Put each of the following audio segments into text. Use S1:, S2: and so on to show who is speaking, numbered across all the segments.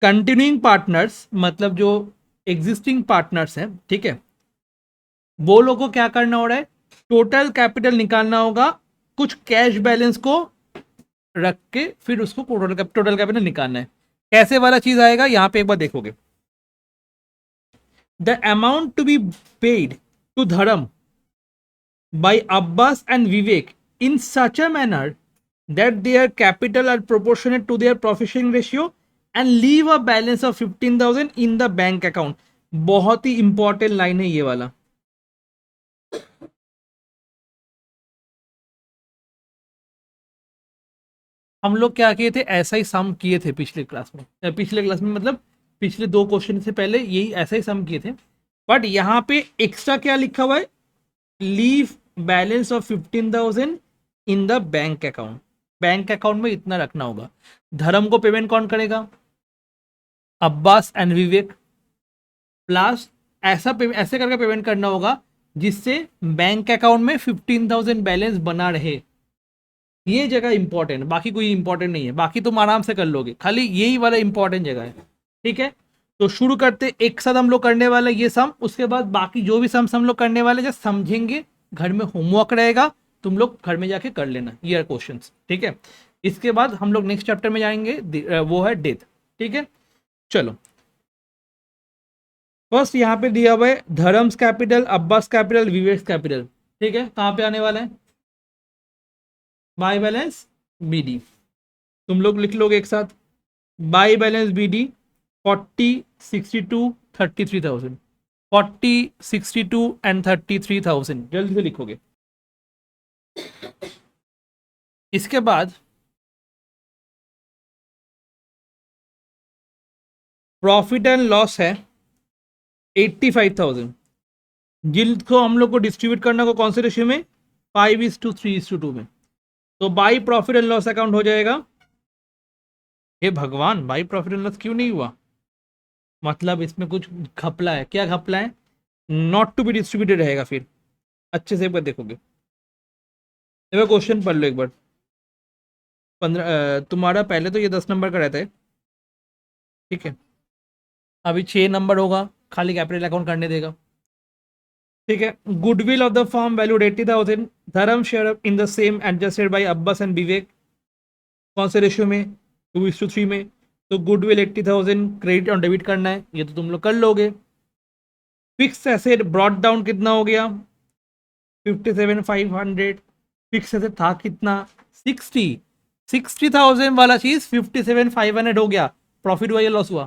S1: Continuing partners मतलब जो existing partners हैं, ठीक है, वो लोगों को क्या करना हो रहा है, टोटल कैपिटल निकालना होगा, कुछ कैश बैलेंस को रख के फिर उसको टोटल कैपिटल निकालना है। कैसे वाला चीज आएगा यहां पे एक बार देखोगे। The amount to be paid to Dharam by Abbas and Vivek in such a manner that their capital are proportionate to their profit ratio and leave a balance of 15,000 in the bank account। बहुत ही important line है ये वाला। हम लोग क्या किए थे, ऐसा ही सम किए थे पिछले क्लास में, पिछले क्लास में मतलब पिछले दो क्वेश्चन से पहले यही ऐसा ही सम किए थे। बट यहाँ पे एक्स्ट्रा क्या लिखा हुआ है, leave balance of 15,000 in the bank account. Bank account में इतना रखना होगा। धर्म को पेमेंट कौन करेगा, अब्बास एंड विवेक, प्लस ऐसे करके पेमेंट करना होगा जिससे बैंक अकाउंट में 15,000 बैलेंस बना रहे। ये जगह इंपॉर्टेंट, बाकी कोई इंपॉर्टेंट नहीं है, बाकी तुम आराम से कर लोगे, खाली यही वाला इंपॉर्टेंट जगह है। ठीक है, तो शुरू करते, एक साथ हम लोग करने वाले ये सम, उसके बाद बाकी जो भी सम हम लोग करने वाले जस्ट समझेंगे, घर में होमवर्क रहेगा, तुम लोग घर में जाके कर लेना ये क्वेश्चन। ठीक है, इसके बाद हम लोग नेक्स्ट चैप्टर में जाएंगे, वो है डेथ। ठीक है, चलो फर्स्ट यहाँ पे दिया हुआ है धर्म्स कैपिटल, अब्बास कैपिटल, विवेक कैपिटल। ठीक है, कहाँ पे आने वाला है, बाय बैलेंस बीडी। तुम लोग लिख लोगे एक साथ, बाय बैलेंस बीडी 40, 62, 33,000, 40, 62 एंड 33,000 जल्दी से लिखोगे। इसके बाद प्रॉफिट एंड लॉस है 85,000, जिनको हम लोग को डिस्ट्रीब्यूट करना को कौन से रेशियो में, 5:3:2 में। तो by profit and loss account हो जाएगा, हे भगवान बाई प्रॉफिट एंड लॉस क्यों नहीं हुआ, मतलब इसमें कुछ घपला है। क्या घपला है, नॉट टू बी डिस्ट्रीब्यूटेड रहेगा फिर, अच्छे से एक बार देखोगे। एक बार क्वेश्चन पढ़ लो एक बार। 15 तुम्हारा पहले तो ये 10 नंबर का रहता है, ठीक है, अभी 6 नंबर होगा, खाली कैपिटल अकाउंट करने देगा। ठीक है, goodwill of the firm valued 80,000, Dharm share in the same adjusted by Abbas and Vivek, कौन से रेशियो में, 2:3 में। तो गुडविल 80,000 क्रेडिट और डेबिट करना है, ये तो तुम लोग कर लोगे। फिक्स एसेट ब्रॉड डाउन कितना हो गया, 57,500। फिक्स एसेट था कितना, 60,000 वाला चीज 57,500 हो गया। प्रॉफिट हुआ या लॉस हुआ,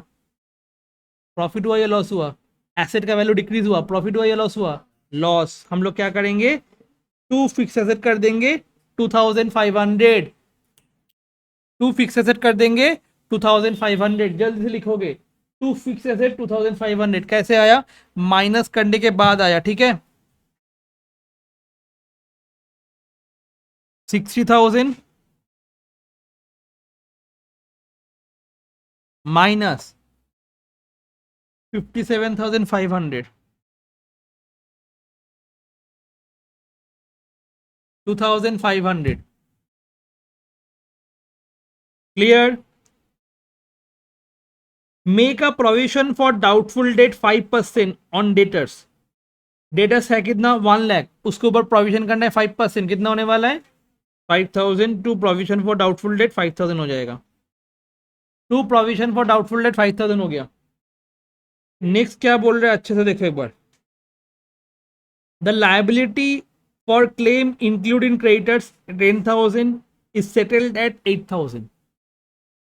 S1: प्रॉफिट हुआ या लॉस हुआ, एसेट का वैल्यू डिक्रीज हुआ, प्रॉफिट हुआ या लॉस हुआ, लॉस। हम लोग क्या करेंगे, टू फिक्स एसेट कर देंगे 2,500, टू फिक्स एसेट कर देंगे 2,500, जल्दी से लिखोगे। टू फिक्स एसेट 2,500 कैसे आया, माइनस करने के बाद आया। ठीक है, 60,000 minus 57,500, 2,500। Clear, make a provision for doubtful date 5% on debtors. Debtors है कितना, 1 लाख, उसके ऊपर प्रोविजन करना है 5%, कितना होने वाला है 5,000। To provision for doubtful debt 5,000 हो जाएगा, to provision for doubtful debt 5,000 हो गया। नेक्स्ट क्या बोल रहे हैं, अच्छे से देखो एक बार। The liability for claim include in creditors 10,000 is settled at 8,000।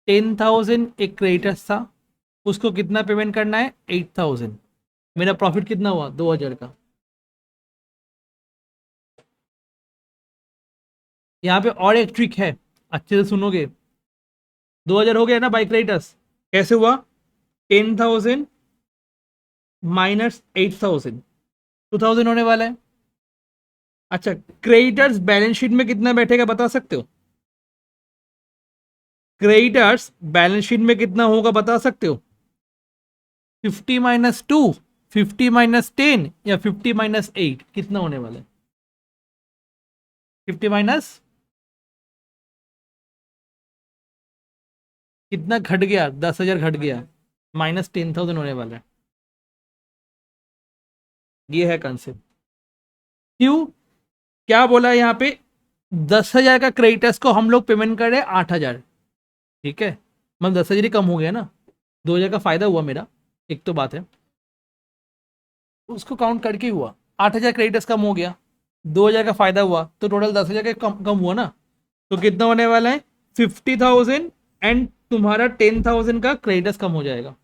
S1: 10,000 एक क्रेडिटर्स था, उसको कितना पेमेंट करना है, 8,000। मेरा प्रॉफिट कितना हुआ, 2,000 का। यहाँ पे और एक ट्रिक है, अच्छे से सुनोगे। 2,000 हो गया ना बाई क्रेडिटर्स, कैसे हुआ, 10,000 माइनस 8,000, 2,000 होने वाला है। अच्छा, क्रेडिटर्स बैलेंस शीट में कितना बैठेगा बता सकते हो, क्रेडिटर्स बैलेंस शीट में कितना होगा बता सकते हो, 50-2, 50-10 या 50-8, कितना होने वाला है, 50 माइनस कितना घट गया, 10,000 घट गया। -10,000 होने वाला है। ये है कंसेप्ट। क्यों? क्या बोला है यहाँ पे? 10,000 का क्रेडिटर्स को हम लोग पेमेंट कर रहे हैं 8,000। ठीक है, मतलब 10,000 ही कम हो गया ना, 2,000 का फायदा हुआ मेरा, एक तो बात है, उसको काउंट करके ही हुआ। 8,000 क्रेडिटर्स कम हो गया, 2,000 का फायदा हुआ, तो टोटल 10,000 का कम हुआ ना। तो कितना होने वाला है? 50,000, एंड तुम्हारा 10,000 का क्रेडिटर्स कम हो जाएगा।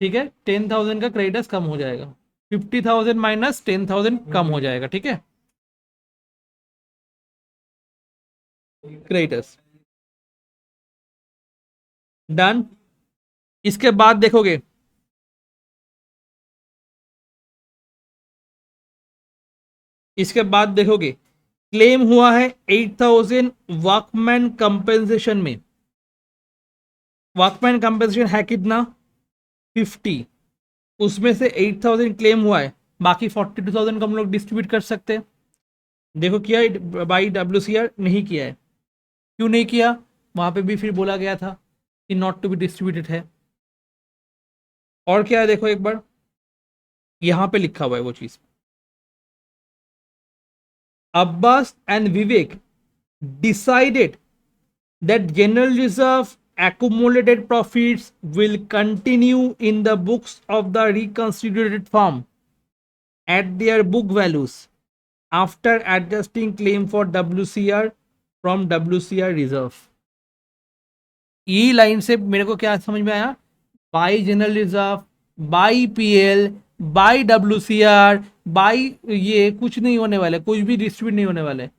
S1: ठीक है, 10,000 का क्रेडिटर्स कम हो जाएगा, 50,000 माइनस 10,000 कम हो जाएगा। ठीक है, क्रेडिटर्स डन। इसके बाद देखोगे, इसके बाद देखोगे क्लेम हुआ है 8,000 वर्कमैन कंपेंसेशन में। वर्कमैन कंपेंसेशन है कितना? 50। उसमें से 8,000 क्लेम हुआ है, बाकी 42,000 को हम लोग डिस्ट्रीब्यूट कर सकते हैं। देखो किया है बाई WCR? नहीं किया है। क्यों नहीं किया? वहां पे भी फिर बोला गया था कि नॉट टू बी डिस्ट्रीब्यूटेड है। और क्या है देखो एक बार, यहां पे लिखा हुआ है वो चीज। Abbas and Vivek decided that general reserve accumulated profits will continue in the books of the reconstituted firm at their book values after adjusting claim for WCR from WCR reserve। E line से मेरे को क्या समझ में आया? By general reserve, by PL, by WCR, by ये कुछ नहीं होने वाला है, कुछ भी डिस्ट्रीब्यूट नहीं होने वाला है।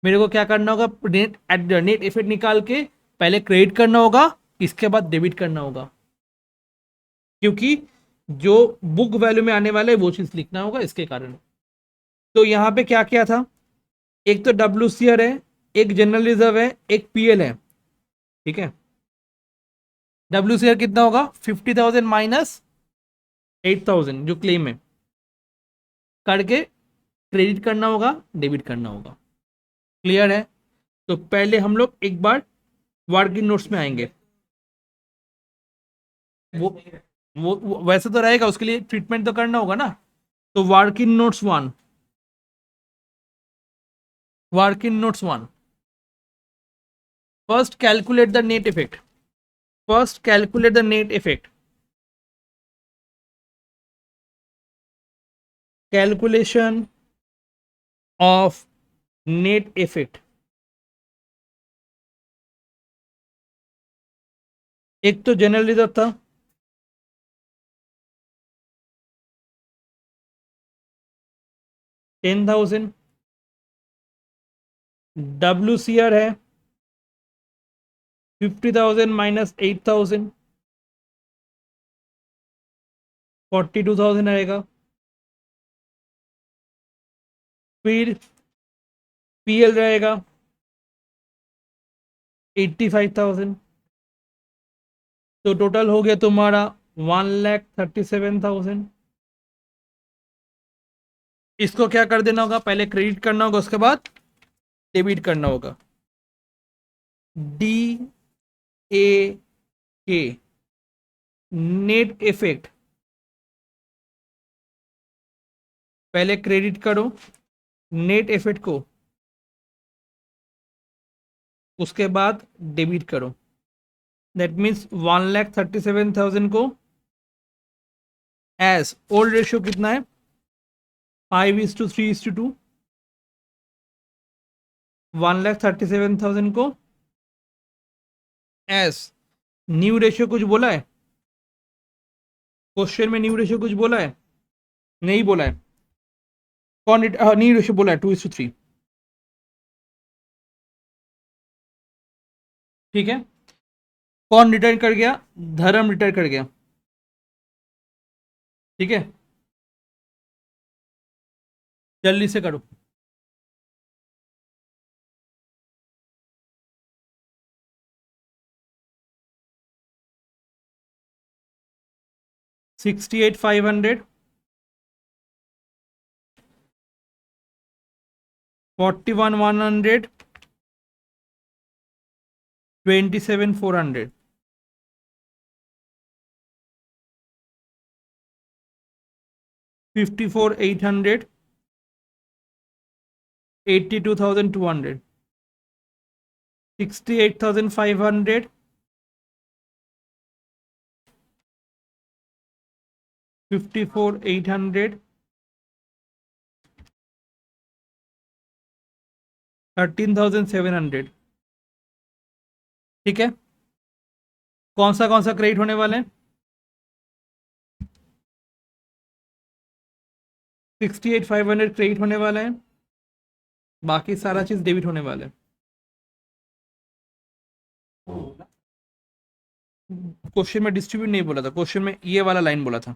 S1: मेरे को क्या करना होगा? नेट इफेक्ट निकाल के पहले क्रेडिट करना होगा, इसके बाद डेबिट करना होगा, क्योंकि जो बुक वैल्यू में आने वाला है वो चीज लिखना होगा, इसके कारण। तो यहां पे क्या क्या था? एक तो WCR है, एक जनरल रिजर्व है, एक PL है। ठीक है, WCR कितना होगा? 50,000 माइनस 8,000 जो क्लेम है, करके क्रेडिट करना होगा, डेबिट करना होगा। क्लियर है? तो पहले हम लोग एक बार वर्किंग नोट्स में आएंगे। वो वो वैसे तो रहेगा, उसके लिए ट्रीटमेंट तो करना होगा ना। तो working notes 1, working notes 1, first calculate the net effect. First calculate the net effect. Calculation of net effect. एक तो जनरल रिजर्व था, 10,000। WCR है 50,000 माइनस 8,000, 42,000 आएगा। फिर PL रहेगा 85,000। तो टोटल हो गया तुम्हारा 1,37,000। इसको क्या कर देना होगा? पहले क्रेडिट करना होगा, उसके बाद डेबिट करना होगा। DAK नेट इफेक्ट, पहले क्रेडिट करो नेट इफेक्ट को, उसके बाद डेबिट करो। दैट मीन्स 1,37,000 को एज ओल्ड रेशियो कितना है? 5:3:2। 1,37,000 को एज न्यू रेशियो कुछ बोला है? क्वेश्चन में न्यू रेशियो कुछ बोला है? नहीं बोला है। कौन न्यू रेशियो बोला है? 2:3। ठीक है, कौन रिटर्न कर गया? धर्म रिटर्न कर गया। ठीक है, जल्दी से करो। 68,500, 41,100, 27,400। 54,800, 82,200, 68,500, 54,800, 13,700। ठीक है, कौन सा क्रेडिट होने वाला है? 68,500 क्रेडिट होने वाला है, बाकी सारा चीज डेबिट होने वाला है। क्वेश्चन में डिस्ट्रीब्यूट नहीं बोला था, क्वेश्चन में ये वाला लाइन बोला था,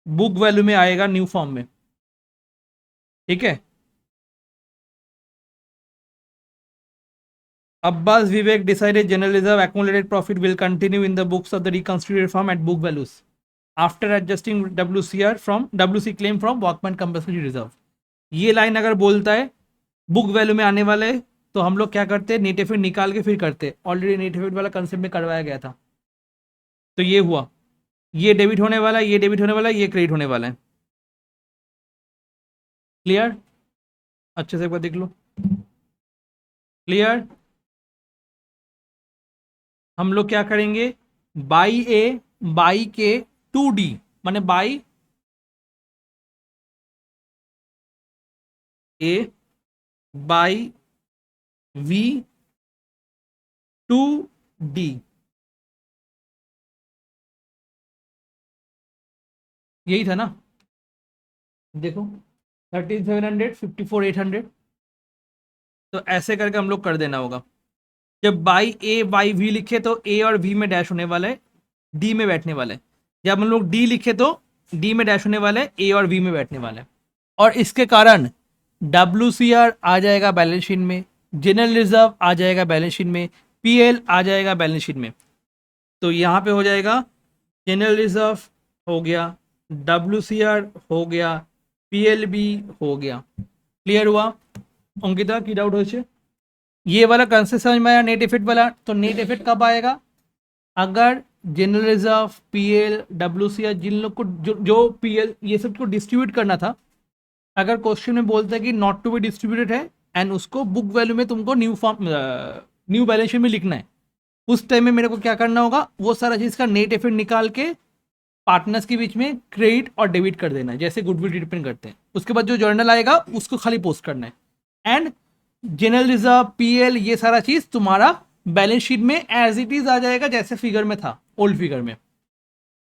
S1: बुक वैल्यू में आएगा न्यू फॉर्म में। ठीक है, Abbas Vivek decided general reserve accumulated profit will continue in the books of the reconstituted firm at book values after adjusting WC claim from workman compensatory reserve। ये line अगर बोलता है book value में आने वाला है तो हम लोग क्या करते हैं, नेट एफेक्ट निकाल के फिर करते हैं। ऑलरेडी नेट एफेक्ट वाला कंसेप्ट में करवाया गया था। तो ये हुआ, ये डेबिट होने वाला है, ये डेबिट होने वाला है, ये क्रेडिट होने वाला है। क्लियर? अच्छे से एक बार देख लो। क्लियर? हम लोग क्या करेंगे, बाई ए बाई के 2D, माने by A by V 2D। यही था ना, देखो 13,700, 54,800। तो ऐसे करके हम लोग कर देना होगा। जब बाई ए बाई वी लिखे तो ए और वी में डैश होने वाला है, डी में बैठने वाला है। जब हम लोग डी लिखे तो डी में डैश होने वाला है, ए और वी में बैठने वाला है। और इसके कारण WCR आ जाएगा बैलेंस शीट में, जनरल रिजर्व आ जाएगा बैलेंस शीट में, PL आ जाएगा बैलेंस शीट में। तो यहाँ पे हो जाएगा जनरल रिजर्व हो गया, WCR हो गया, PL भी हो गया। क्लियर हुआ अंकिता की डाउट हो? ये वाला कंसेप्ट समझ में आया नेट इफेक्ट वाला। तो नेट इफेक्ट कब आएगा, अगर जनरल रिजर्व, PL, WCR जिन लोग को जो PL ये सब को डिस्ट्रीब्यूट करना था, अगर क्वेश्चन में बोलता है कि नॉट टू बी डिस्ट्रीब्यूटेड है एंड उसको बुक वैल्यू में तुमको new form new balance sheet में लिखना है, उस टाइम में मेरे को क्या करना होगा, वो सारा चीज़ का नेट इफेक्ट निकाल के पार्टनर्स के बीच में क्रेडिट और डेबिट कर देना है, जैसे गुडविल ट्रीटमेंट करते हैं। उसके बाद जो जर्नल आएगा उसको खाली पोस्ट करना है, एंड जनरल रिजर्व, PL ये सारा चीज तुम्हारा बैलेंस शीट में एज इट इज आ जाएगा, जैसे फिगर में था, ओल्ड फिगर में।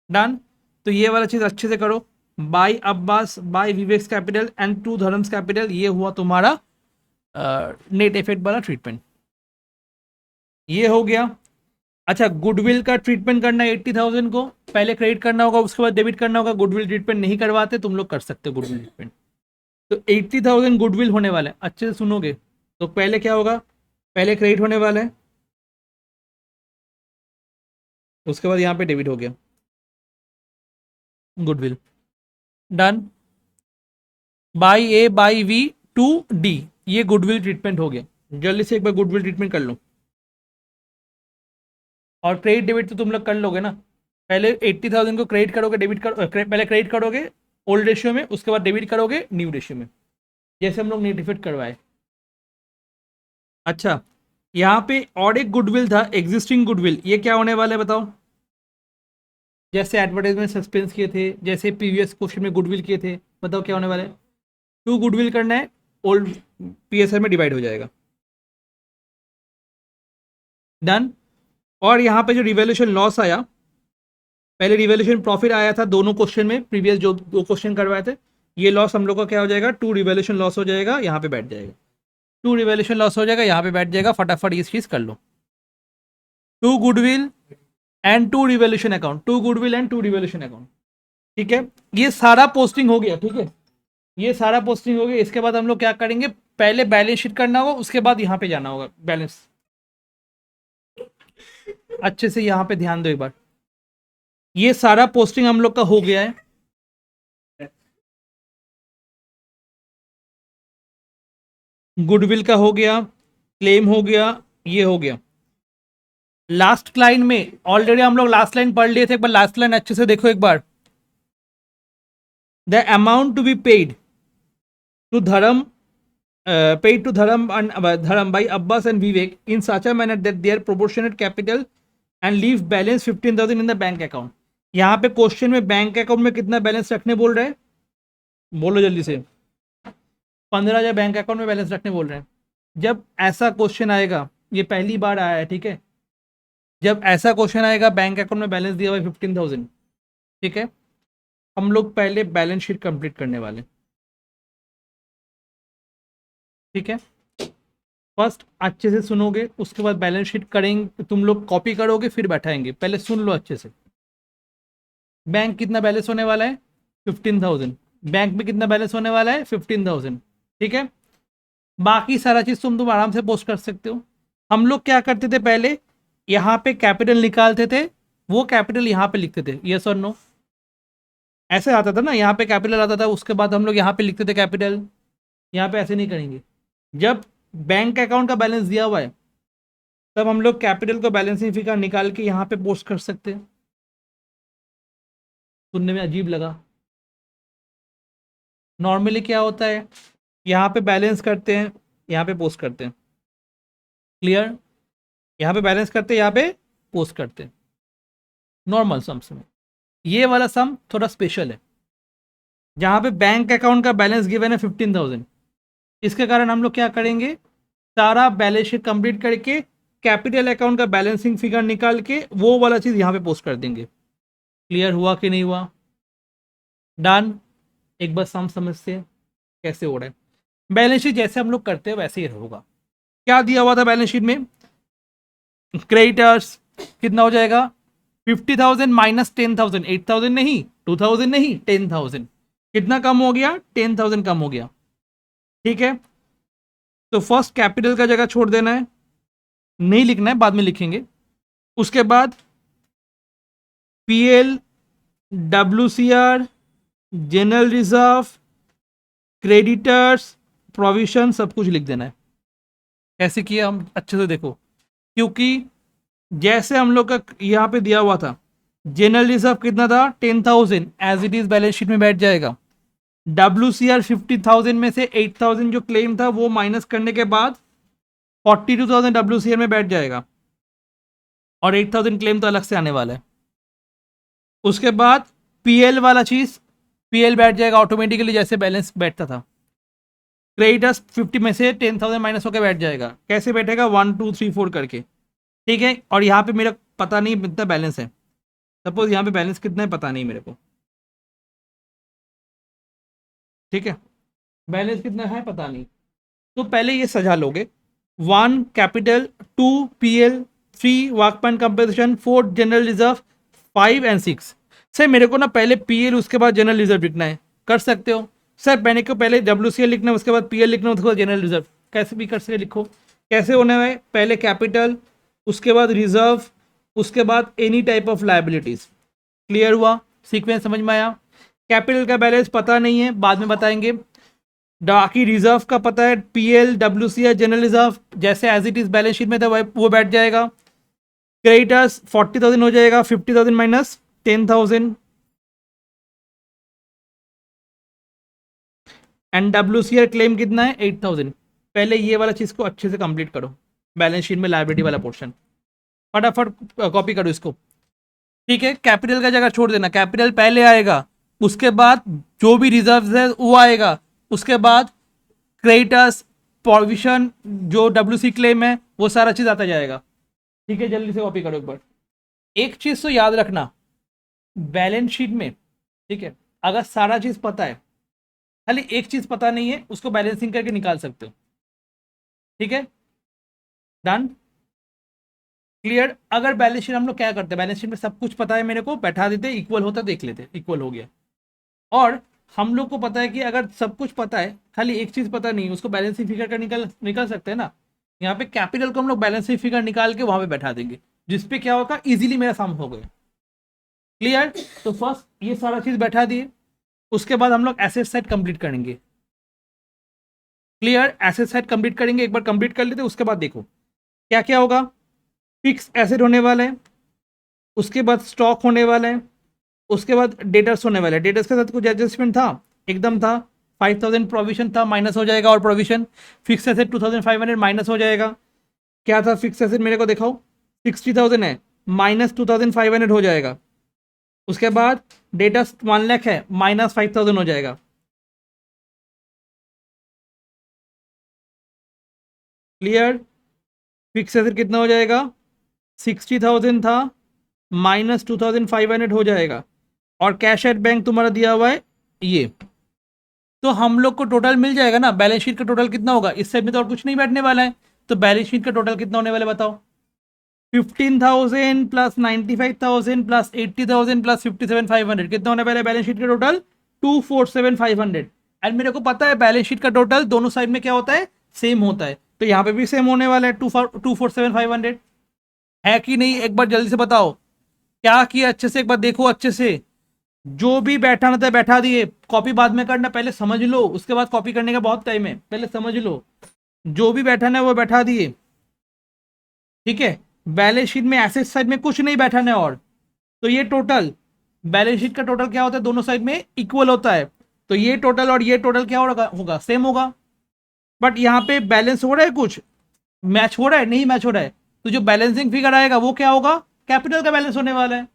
S1: डन? तो ये वाला चीज अच्छे से करो। By Abbas, by Vivek's capital and to Dharm's capital, ये हुआ तुम्हारा नेट इफेक्ट वाला ट्रीटमेंट। ये हो गया। अच्छा, गुडविल का ट्रीटमेंट करना है 80,000 को, पहले क्रेडिट करना होगा, उसके बाद डेबिट करना होगा। गुडविल ट्रीटमेंट नहीं करवाते तुम लोग, कर सकते हो गुडविल ट्रीटमेंट। तो 80,000 गुडविल होने वाला है, अच्छे से सुनोगे। तो पहले क्या होगा, पहले क्रेडिट होने वाला है, उसके बाद यहाँ पे डेबिट हो गया goodwill. Done? By A by V 2D, ये गुडविल ट्रीटमेंट हो गया। जल्दी से एक बार गुडविल ट्रीटमेंट कर लो। और क्रेडिट डेबिट तो तुम लोग कर लोगे ना, पहले 80,000 को क्रेडिट करोगे, डेबिट कर पहले क्रेडिट करोगे ओल्ड रेशियो में, उसके बाद डेबिट करोगे न्यू रेशियो में, जैसे हम लोग नेट इफेक्ट करवाए। अच्छा, यहाँ पे और एक गुडविल था, एग्जिस्टिंग गुडविल, ये क्या होने वाला है बताओ? जैसे एडवर्टाइजमेंट सस्पेंस किए थे, जैसे प्रीवियस क्वेश्चन में गुडविल किए थे, बताओ क्या होने वाला है? 2 गुडविल करना है, ओल्ड PSR में डिवाइड हो जाएगा। डन? और यहाँ पे जो रिवैल्यूएशन लॉस आया, पहले रिवैल्यूएशन प्रॉफिट आया था दोनों क्वेश्चन में, प्रीवियस जो 2 क्वेश्चन करवाए थे, ये लॉस हम लोग का क्या हो जाएगा, 2 रिवैल्यूएशन लॉस हो जाएगा, यहाँ पे बैठ जाएगा। 2 रिवैल्यूएशन लॉस हो जाएगा, यहाँ पे बैठ जाएगा। फटाफट ये चीज कर लो। 2 goodwill and 2 revaluation account, 2 goodwill and 2 revaluation account. ठीक है, ये सारा पोस्टिंग हो गया। ठीक है, ये सारा पोस्टिंग हो गया। इसके बाद हम लोग क्या करेंगे, पहले बैलेंस शीट करना होगा, उसके बाद यहाँ पे जाना होगा बैलेंस। अच्छे से यहाँ पे ध्यान दो एक बार, ये सारा पोस्टिंग हम लोग का हो गया है। गुडविल का हो गया, क्लेम हो गया, ये हो गया। लास्ट लाइन में ऑलरेडी हम लोग लास्ट लाइन पढ़ लिए थे, एक बार लास्ट लाइन अच्छे से देखो एक बार। The amount to be paid to Dharm paid to Dharam and Dharam by Abbas and Vivek in such a manner that their proportionate capital and leave balance 15,000 in the bank account. यहाँ पे question में bank account में कितना balance रखने बोल रहे हैं, बोलो जल्दी से। 15,000 बैंक अकाउंट में बैलेंस रखने बोल रहे हैं। जब ऐसा क्वेश्चन आएगा, ये पहली बार आया है, ठीक है, जब ऐसा क्वेश्चन आएगा बैंक अकाउंट में बैलेंस दिया हुआ है 15,000, ठीक है, हम लोग पहले बैलेंस शीट कंप्लीट करने वाले, ठीक है। फर्स्ट अच्छे से सुनोगे, उसके बाद बैलेंस शीट करेंगे, तुम लोग कॉपी करोगे फिर बैठाएंगे, पहले सुन लो अच्छे से। बैंक कितना बैलेंस होने वाला है 15,000, बैंक में कितना बैलेंस होने वाला है 15,000, ठीक है। बाकी सारा चीज तुम आराम से पोस्ट कर सकते हो। हम लोग क्या करते थे पहले, यहाँ पे कैपिटल निकालते थे, वो कैपिटल यहाँ पे लिखते थे, यस और नो, ऐसे आता था ना, यहाँ पे कैपिटल आता था, उसके बाद हम लोग यहाँ पे लिखते थे कैपिटल। यहाँ पे ऐसे नहीं करेंगे। जब बैंक अकाउंट का बैलेंस दिया हुआ है तब हम लोग कैपिटल को बैलेंसिंग फिगर निकाल के यहाँ पे पोस्ट कर सकते हैं। सुनने में अजीब लगा? नॉर्मली क्या होता है, यहाँ पे बैलेंस करते हैं, यहाँ पे पोस्ट करते हैं, क्लियर, यहाँ पे बैलेंस करते हैं, यहाँ पे पोस्ट करते हैं नॉर्मल सम्स में। ये वाला सम थोड़ा स्पेशल है, जहाँ पे बैंक अकाउंट का बैलेंस गिवन है 15,000, इसके कारण हम लोग क्या करेंगे, सारा बैलेंस शीट कंप्लीट करके कैपिटल अकाउंट का बैलेंसिंग फिगर निकाल के वो वाला चीज़ यहाँ पे पोस्ट कर देंगे। क्लियर हुआ कि नहीं हुआ? डन। एक बार सम समझते हैं कैसे हो रहा है। बैलेंस शीट जैसे हम लोग करते हैं वैसे ही होगा। क्या दिया हुआ था बैलेंस शीट में, क्रेडिटर्स कितना हो जाएगा 50,000 माइनस 10,000, 8,000 नहीं, 2,000 नहीं, 10,000, कितना कम हो गया 10,000 कम हो गया, ठीक है। तो फर्स्ट कैपिटल का जगह छोड़ देना है, नहीं लिखना है, बाद में लिखेंगे। उसके बाद PL, WCR, general reserve, creditors, provision सब कुछ लिख देना है। कैसे किया हम अच्छे से देखो, क्योंकि जैसे हम लोग का यहाँ पे दिया हुआ था, जनरल रिजर्व कितना था 10,000, as it is balance sheet में बैठ जाएगा। WCR 50,000 में से 8,000 जो क्लेम था वो माइनस करने के बाद 42,000 WCR में बैठ जाएगा, और 8,000 क्लेम तो अलग से आने वाला है। उसके बाद PL वाला चीज, PL बैठ जाएगा ऑटोमेटिकली जैसे बैलेंस बैठता था। क्रेडिटर्स 50 में से 10,000 माइनस होकर बैठ जाएगा, कैसे बैठेगा 1 2 3 4 करके, ठीक है। और यहाँ पे मेरा पता नहीं कितना बैलेंस है, सपोज यहाँ पे बैलेंस कितना है पता नहीं मेरे को, ठीक है, बैलेंस कितना है पता नहीं, तो पहले ये सजा लोगे, 1 capital, 2 PL, 3 workman compensation, 4 general reserve, 5 and 6। Sir मेरे को ना पहले PL उसके बाद जनरल रिजर्व लिखना है, कर सकते हो सर। मैंने को पहले WCL लिखना है, उसके बाद PL लिखना है, उसके बाद जनरल रिजर्व, कैसे भी कर सकते, लिखो कैसे होने में, पहले कैपिटल, उसके बाद रिजर्व, उसके बाद any type of liabilities. Clear हुआ? सीक्वेंस समझ में आया? कैपिटल का बैलेंस पता नहीं है, बाद में बताएंगे। बाकी रिजर्व का पता है, PL, WCR, जनरल रिजर्व जैसे as it is balance sheet में था वो बैठ जाएगा। क्रेडिटर्स 40,000 हो जाएगा, 50,000 माइनस 10,000, एंड WCR क्लेम कितना है 8,000। पहले ये वाला चीज को अच्छे से कंप्लीट करो, बैलेंस शीट में लायबिलिटी वाला पोर्शन, फटाफट कॉपी करो इसको, ठीक है। कैपिटल का जगह छोड़ देना, कैपिटल पहले आएगा, उसके बाद जो भी रिजर्व है वो आएगा, उसके बाद क्रेडिटर्स, प्रोविजन, जो WC क्लेम है वो सारा चीज आता जाएगा, ठीक है। जल्दी से कॉपी करो एक बार। एक चीज तो याद रखना, बैलेंस शीट में, ठीक है, अगर सारा चीज पता है, खाली एक चीज पता नहीं है, उसको बैलेंसिंग करके निकाल सकते हो, ठीक है। Done, clear. अगर बैलेंस शीट हम लोग क्या करते हैं, बैलेंस शीट में सब कुछ पता है मेरे को, बैठा देते, इक्वल होता देख लेते, इक्वल हो गया। और हम लोग को पता है कि अगर सब कुछ पता है, खाली एक चीज पता नहीं, उसको बैलेंसिंग फिगर का निकाल सकते हैं ना। यहाँ पे कैपिटल को हम लोग बैलेंसिंग फिगर निकाल के वहां पे बैठा देंगे, जिसपे क्या होगा, इजीली मेरा सम हो गया। क्लियर? तो फर्स्ट ये सारा चीज बैठा दिए, उसके बाद हम लोग एसेट साइड कंप्लीट करेंगे। क्लियर? एसेट साइड कंप्लीट करेंगे, एक बार कंप्लीट कर लेते, उसके बाद देखो क्या क्या होगा। फिक्स एसेट होने वाला है, उसके बाद स्टॉक होने वाला है, उसके बाद डेटर्स होने वाला है, डेटर्स के साथ कुछ एडजस्टमेंट था, एकदम था, 5000 प्रोविजन था, माइनस हो जाएगा, और प्रोविजन फिक्स एसेट 2500 माइनस हो जाएगा। क्या था फिक्स एसेट मेरे को दिखाओ, 60,000 है, माइनस 2500 हो जाएगा। उसके बाद डेटा 1 लाख है, माइनस 5000 हो जाएगा। क्लियर? फिक्स एसेट कितना हो जाएगा, 60,000 था, माइनस 2500 हो जाएगा, और कैश एट बैंक तुम्हारा दिया हुआ है ये। तो हम लोग को टोटल मिल जाएगा ना, बैलेंस शीट का टोटल कितना होगा, इस साइड में तो और कुछ नहीं बैठने वाला है, तो बैलेंस शीट का टोटल कितना होने वाला है बताओ, 15,000 प्लस 95,000 प्लस 80,000 प्लस 57,500, कितना होने वाला है बैलेंस शीट का टोटल, 247,500। एंड मेरे को पता है बैलेंस शीट का टोटल दोनों साइड में क्या होता है, सेम होता है, तो यहाँ पे भी सेम होने वाला है, 247,500 है कि नहीं, एक बार जल्दी से बताओ, क्या किया अच्छे से, एक बार देखो अच्छे से, जो भी बैठाना था बैठा दिए, कॉपी बाद में करना, पहले समझ लो, उसके बाद कॉपी करने का बहुत टाइम है, पहले समझ लो, जो भी बैठाना है वो बैठा दिए, ठीक है। बैलेंस शीट में एसेट साइड में कुछ नहीं बैठाना है, और तो ये टोटल बैलेंस शीट का टोटल क्या होता है, दोनों साइड में इक्वल होता है, तो ये टोटल और ये टोटल क्या होगा सेम होगा। बट यहाँ पे बैलेंस हो रहा है, कुछ मैच हो रहा है, नहीं मैच हो रहा है, तो जो बैलेंसिंग फिगर आएगा वो क्या होगा, कैपिटल का बैलेंस होने वाला है।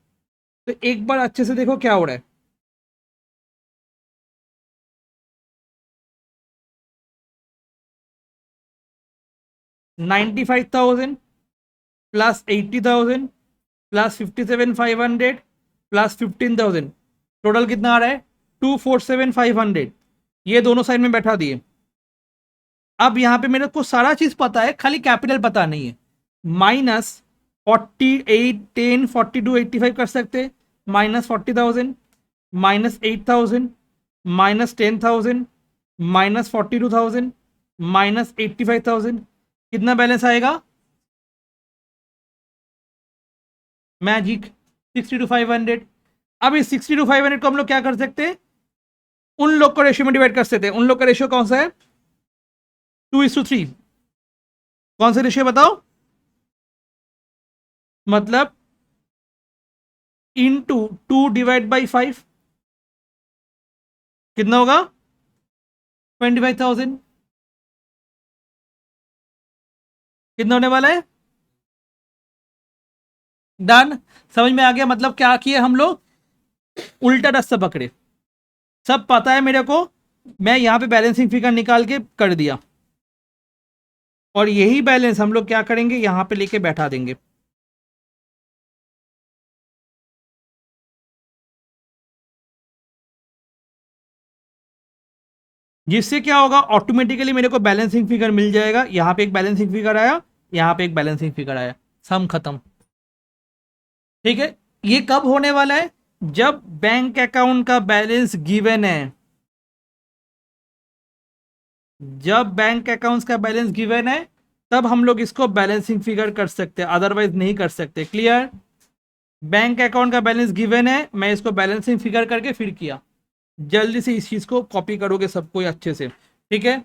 S1: तो एक बार अच्छे से देखो क्या हो रहा है, 95,000 प्लस 80,000 प्लस 57,500 प्लस 15,000, टोटल कितना आ रहा है, 247,500, ये दोनों साइड में बैठा दिए। अब यहां पे मेरे को सारा चीज पता है, खाली कैपिटल पता नहीं है, माइनस 48 10 42 85 कर सकते, minus 40,000 minus 8,000 minus 10,000 minus 42,000 minus 85,000, कितना बैलेंस आएगा, मैजिक 62,500। अब इस 62,500 को हम लोग क्या कर सकते हैं, उन लोग को रेशियो में डिवाइड कर सकते हैं, उन लोग का रेशियो कौन सा है, 2:3, कौन सा रेशियो बताओ, मतलब इंटू 2/5, कितना होगा, 25,000, कितना होने वाला है, डन। समझ में आ गया, मतलब क्या किए हम लोग, उल्टा रास्ता पकड़े, सब पता है मेरे को, मैं यहां पे बैलेंसिंग फिगर निकाल के कर दिया, और यही बैलेंस हम लोग क्या करेंगे, यहां पे लेके बैठा देंगे। जिससे क्या होगा, ऑटोमेटिकली मेरे को बैलेंसिंग फिगर मिल जाएगा, यहां पे एक बैलेंसिंग फिगर आया, यहां पे एक बैलेंसिंग फिगर आया, सम खत्म। ठीक है, ये कब होने वाला है, जब बैंक अकाउंट का बैलेंस गिवन है, जब बैंक अकाउंट्स का बैलेंस गिवन है तब हम लोग इसको बैलेंसिंग फिगर कर सकते हैं, अदरवाइज नहीं कर सकते। क्लियर? बैंक अकाउंट का बैलेंस गिवन है, मैं इसको बैलेंसिंग फिगर करके फिर किया, जल्दी से इस चीज को कॉपी करोगे सब कोई अच्छे से, ठीक है।